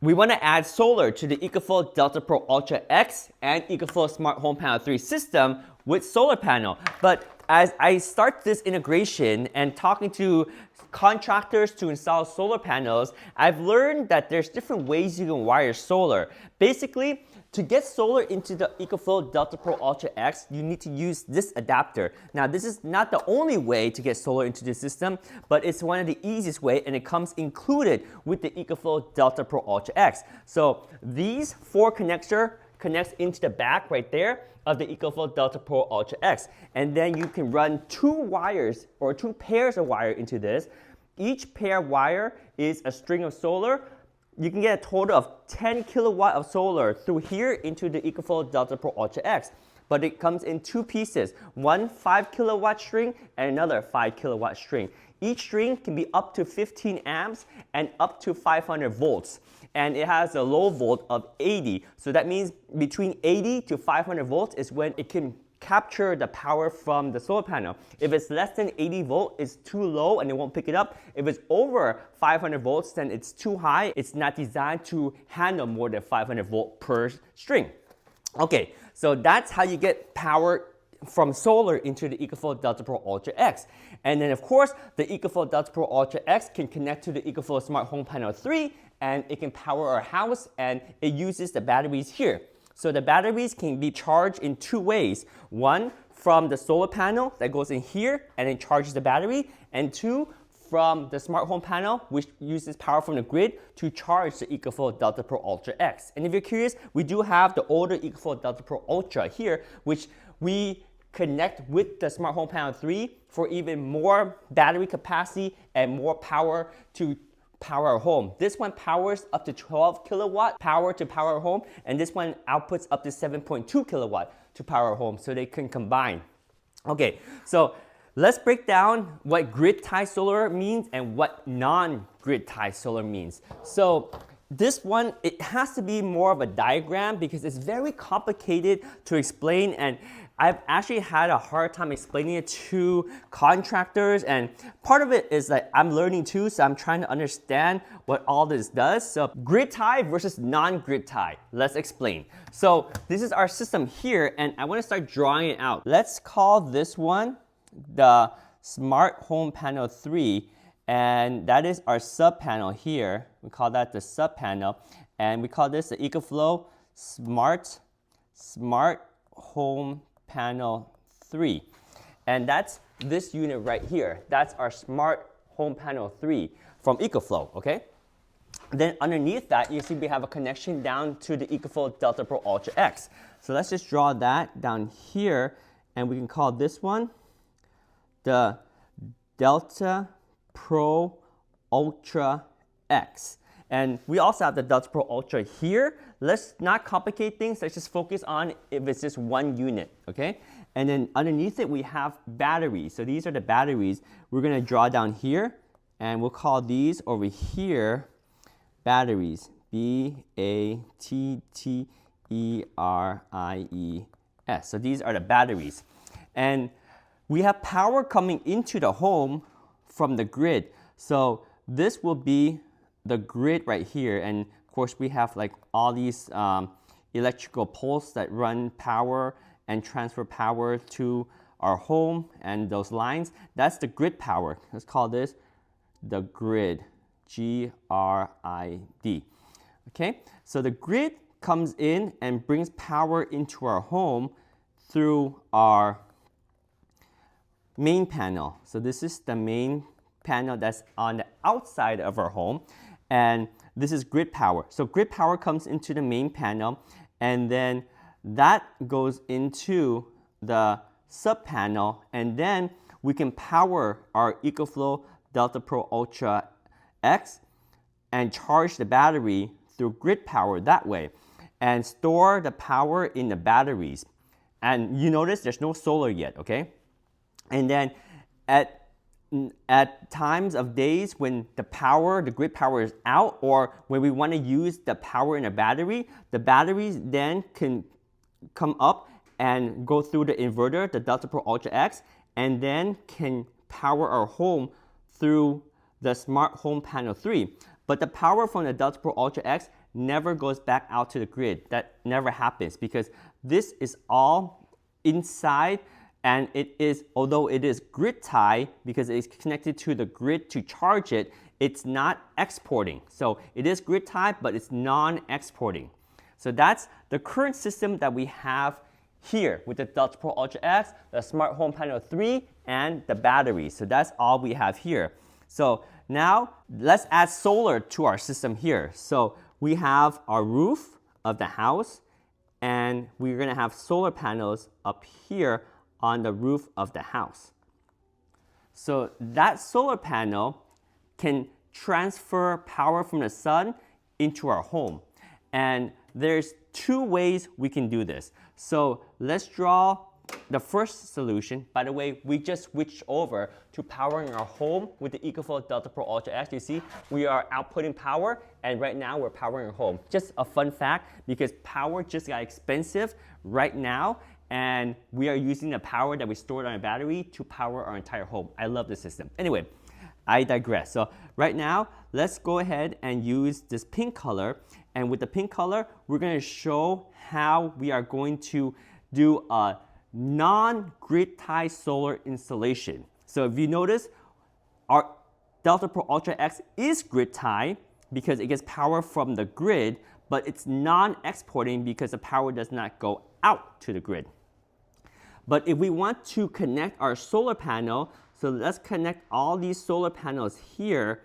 We want to add solar to the EcoFlow Delta Pro Ultra X and EcoFlow Smart Home Panel 3 system with solar panel. But as I start this integration and talking to contractors to install solar panels, I've learned that there's different ways you can wire solar. Basically, to get solar into the EcoFlow Delta Pro Ultra X, you need to use this adapter. Now, this is not the only way to get solar into the system, but it's one of the easiest way, and it comes included with the EcoFlow Delta Pro Ultra X. So these 4 connector connects into the back right there of the EcoFlow Delta Pro Ultra X. And then you can run 2 wires or 2 pairs of wire into this. Each pair of wire is a string of solar. You can get a total of 10 kilowatt of solar through here into the EcoFlow Delta Pro Ultra X. But it comes in 2 pieces, one 5 kilowatt string and another 5 kilowatt string. Each string can be up to 15 amps and up to 500 volts. And it has a low volt of 80. So that means between 80 to 500 volts is when it can capture the power from the solar panel. If it's less than 80 volt, it's too low and it won't pick it up. If it's over 500 volts, then it's too high. It's not designed to handle more than 500 volt per string. Okay, so that's how you get power from solar into the EcoFlow Delta Pro Ultra X. And then of course, the EcoFlow Delta Pro Ultra X can connect to the EcoFlow Smart Home Panel 3, and it can power our house, and it uses the batteries here. So the batteries can be charged in 2 ways. One, from the solar panel that goes in here and it charges the battery, and 2, from the smart home panel, which uses power from the grid to charge the EcoFlow Delta Pro Ultra X. And if you're curious, we do have the older EcoFlow Delta Pro Ultra here, which we connect with the Smart Home Panel 3 for even more battery capacity and more power to power our home. This one powers up to 12 kilowatt power to power our home, and this one outputs up to 7.2 kilowatt to power our home, so they can combine. Okay, so let's break down what grid tie solar means and what non-grid tie solar means. So this one, it has to be more of a diagram because it's very complicated to explain, and I've actually had a hard time explaining it to contractors, and part of it is that I'm learning too, so I'm trying to understand what all this does. So grid tie versus non-grid tie. Let's explain. So this is our system here, and I want to start drawing it out. Let's call this one the Smart Home Panel 3, and that is our sub panel here. We call that the sub panel, and we call this the EcoFlow Smart Home Panel 3. And that's this unit right here. That's our Smart Home Panel 3 from EcoFlow, okay? Then underneath that, you see we have a connection down to the EcoFlow Delta Pro Ultra X. So let's just draw that down here, and we can call this one the Delta Pro Ultra X. And we also have the Delta Pro Ultra here. Let's not complicate things. Let's just focus on if it's just one unit, okay? And then underneath it, we have batteries. So these are the batteries. We're gonna draw down here, and we'll call these over here batteries. B-A-T-T-E-R-I-E-S. So these are the batteries. And we have power coming into the home from the grid. So this will be the grid right here, and of course we have like all these electrical poles that run power and transfer power to our home, and those lines, that's the grid power. Let's call this the grid, G-R-I-D. Okay, so the grid comes in and brings power into our home through our main panel. So this is the main panel that's on the outside of our home, and this is grid power. So grid power comes into the main panel, and then that goes into the sub panel, and then we can power our EcoFlow Delta Pro Ultra X and charge the battery through grid power that way, and store the power in the batteries. And you notice there's no solar yet, okay? And then at times of days when the grid power is out, or when we want to use the power in a battery, the batteries then can come up and go through the inverter, the Delta Pro Ultra X, and then can power our home through the Smart Home Panel 3. But the power from the Delta Pro Ultra X never goes back out to the grid. That never happens because this is all inside, and it is, although it is grid tie because it's connected to the grid to charge it, it's not exporting. So it is grid tie, but it's non-exporting. So that's the current system that we have here with the Delta Pro Ultra X, the Smart Home Panel 3, and the battery. So that's all we have here. So now let's add solar to our system here. So we have our roof of the house, and we're going to have solar panels up here on the roof of the house. So that solar panel can transfer power from the sun into our home. And there's two ways we can do this. So let's draw the first solution. By the way, we just switched over to powering our home with the EcoFlow Delta Pro Ultra X. You see, we are outputting power, and right now we're powering our home. Just a fun fact, because power just got expensive right now, and we are using the power that we stored on a battery to power our entire home. I love this system. Anyway, I digress. So right now, let's go ahead and use this pink color. And with the pink color, we're going to show how we are going to do a non-grid tie solar installation. So if you notice, our Delta Pro Ultra X is grid tie because it gets power from the grid, but it's non-exporting because the power does not go out to the grid. But if we want to connect our solar panel, so let's connect all these solar panels here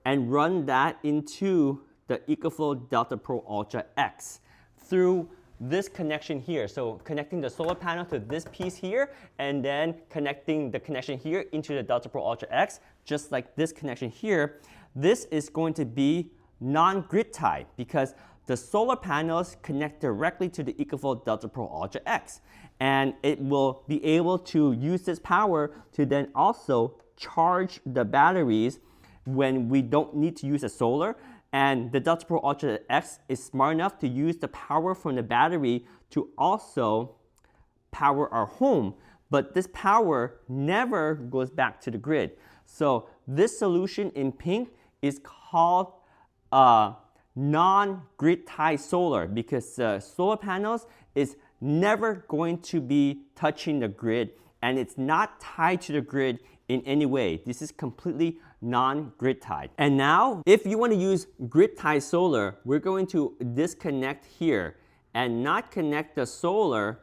and run that into the EcoFlow Delta Pro Ultra X through this connection here. So connecting the solar panel to this piece here, and then connecting the connection here into the Delta Pro Ultra X, just like this connection here. This is going to be non-grid tie because the solar panels connect directly to the EcoFlow Delta Pro Ultra X. And it will be able to use this power to then also charge the batteries when we don't need to use the solar. And the Delta Pro Ultra X is smart enough to use the power from the battery to also power our home. But this power never goes back to the grid. So this solution in pink is called non-grid tie solar because solar panels is never going to be touching the grid, and it's not tied to the grid in any way. This is completely non-grid tied. And now, if you want to use grid tie solar, we're going to disconnect here and not connect the solar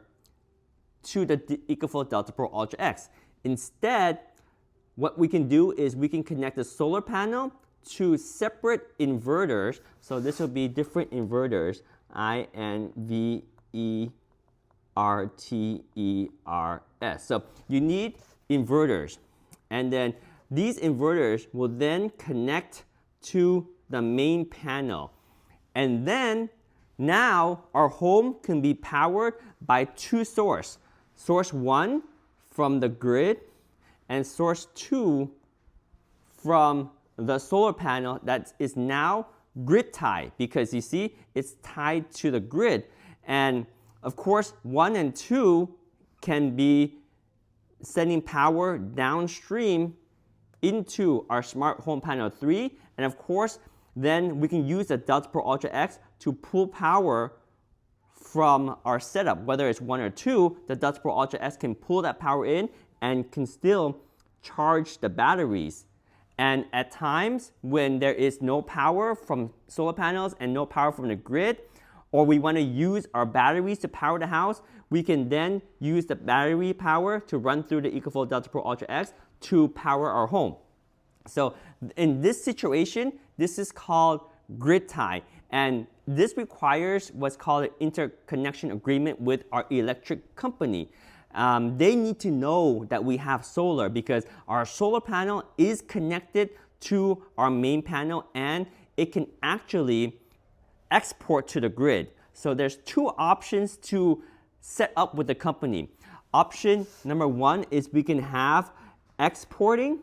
to the EcoFlow Delta Pro Ultra X. Instead, what we can do is we can connect the solar panel to separate inverters. So this will be different inverters, INVERTERS. So you need inverters. And then these inverters will then connect to the main panel. And then now our home can be powered by two sources. Source 1 from the grid and source 2 from the solar panel that is now grid tied because you see it's tied to the grid. And of course 1 and 2 can be sending power downstream into our Smart Home Panel 3, and of course then we can use the Delta Pro Ultra X to pull power from our setup. Whether it's 1 or 2, the Delta Pro Ultra X can pull that power in and can still charge the batteries. And at times when there is no power from solar panels and no power from the grid, or we want to use our batteries to power the house, we can then use the battery power to run through the EcoFlow Delta Pro Ultra X to power our home. So in this situation, this is called grid tie, and this requires what's called an interconnection agreement with our electric company. They need to know that we have solar because our solar panel is connected to our main panel and it can actually export to the grid. So there's two options to set up with the company. Option number 1 is we can have exporting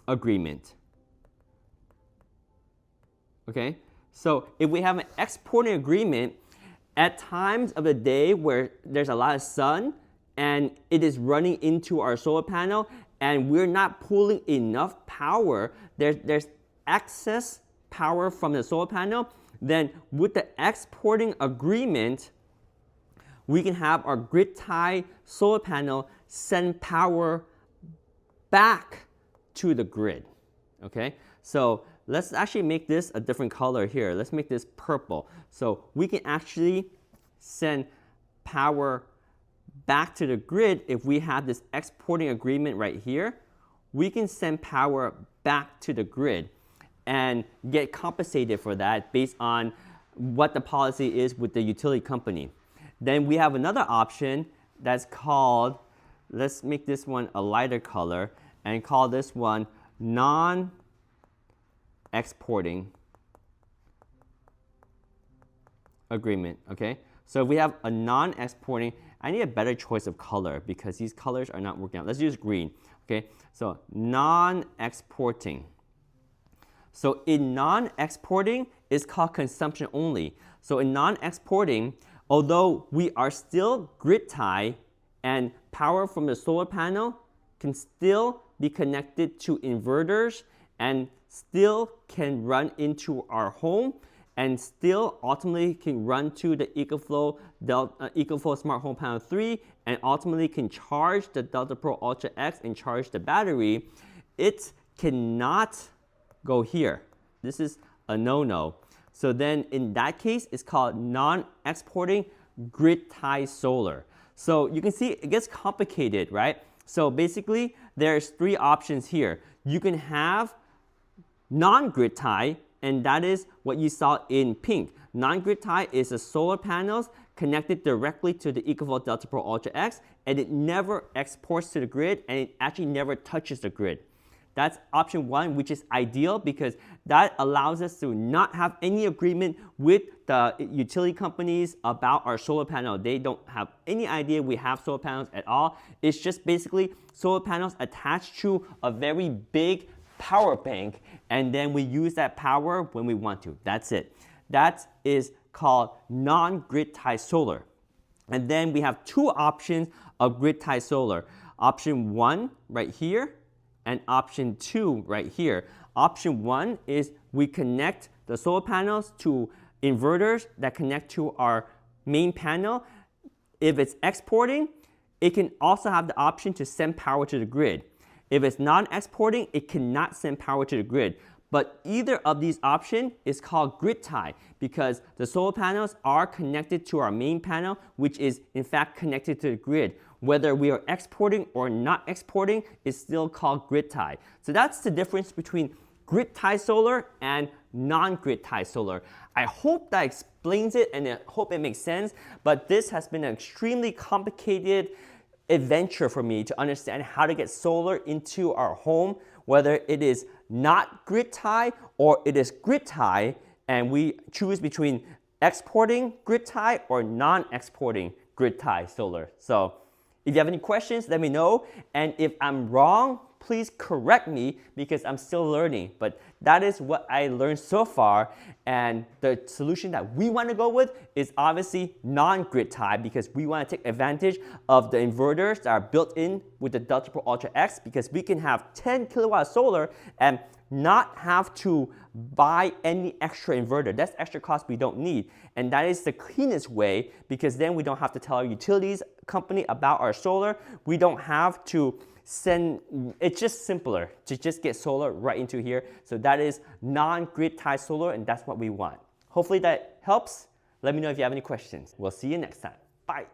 agreement. Okay, so if we have an exporting agreement, at times of the day where there's a lot of sun and it is running into our solar panel and we're not pulling enough power, there's excess power from the solar panel, then with the exporting agreement, we can have our grid tie solar panel send power back to the grid. Okay, so let's actually make this a different color here. Let's make this purple. So we can actually send power back to the grid if we have this exporting agreement right here. We can send power back to the grid and get compensated for that based on what the policy is with the utility company. Then we have another option that's called, let's make this one a lighter color and call this one non-exporting agreement, okay? So if we have a non-exporting, I need a better choice of color because these colors are not working out. Let's use green, okay? So non-exporting. So in non-exporting, it's called consumption only. So in non-exporting, although we are still grid tie and power from the solar panel can still be connected to inverters and still can run into our home and still ultimately can run to the EcoFlow Smart Home Panel 3 and ultimately can charge the Delta Pro Ultra X and charge the battery, it cannot go here. This is a no-no. So then in that case, it's called non-exporting grid tie solar. So you can see it gets complicated, right? So basically, there's three options here. You can have non-grid tie, and that is what you saw in pink. Non-grid tie is the solar panels connected directly to the EcoFlow Delta Pro Ultra X, and it never exports to the grid, and it actually never touches the grid. That's option one, which is ideal because that allows us to not have any agreement with the utility companies about our solar panel. They don't have any idea we have solar panels at all. It's just basically solar panels attached to a very big power bank, and then we use that power when we want to. That's it. That is called non-grid tie solar. And then we have two options of grid tie solar. Option one right here, and option two right here. Option one is we connect the solar panels to inverters that connect to our main panel. If it's exporting, it can also have the option to send power to the grid. If it's non-exporting, it cannot send power to the grid. But either of these options is called grid tie because the solar panels are connected to our main panel, which is in fact connected to the grid. Whether we are exporting or not exporting is still called grid tie. So that's the difference between grid tie solar and non-grid tie solar. I hope that explains it and I hope it makes sense, but this has been an extremely complicated adventure for me to understand how to get solar into our home, whether it is not grid tie or it is grid tie, and we choose between exporting grid tie or non-exporting grid tie solar. So if you have any questions, let me know. And if I'm wrong, please correct me because I'm still learning. But that is what I learned so far. And the solution that we want to go with is obviously non-grid tie because we want to take advantage of the inverters that are built in with the Delta Pro Ultra X because we can have 10 kilowatt solar and not have to buy any extra inverter. That's extra cost we don't need. And that is the cleanest way because then we don't have to tell our utilities company about our solar. We don't have to send, it's just simpler to just get solar right into here. So that is non-grid tie solar and that's what we want. Hopefully that helps. Let me know if you have any questions. We'll see you next time. Bye.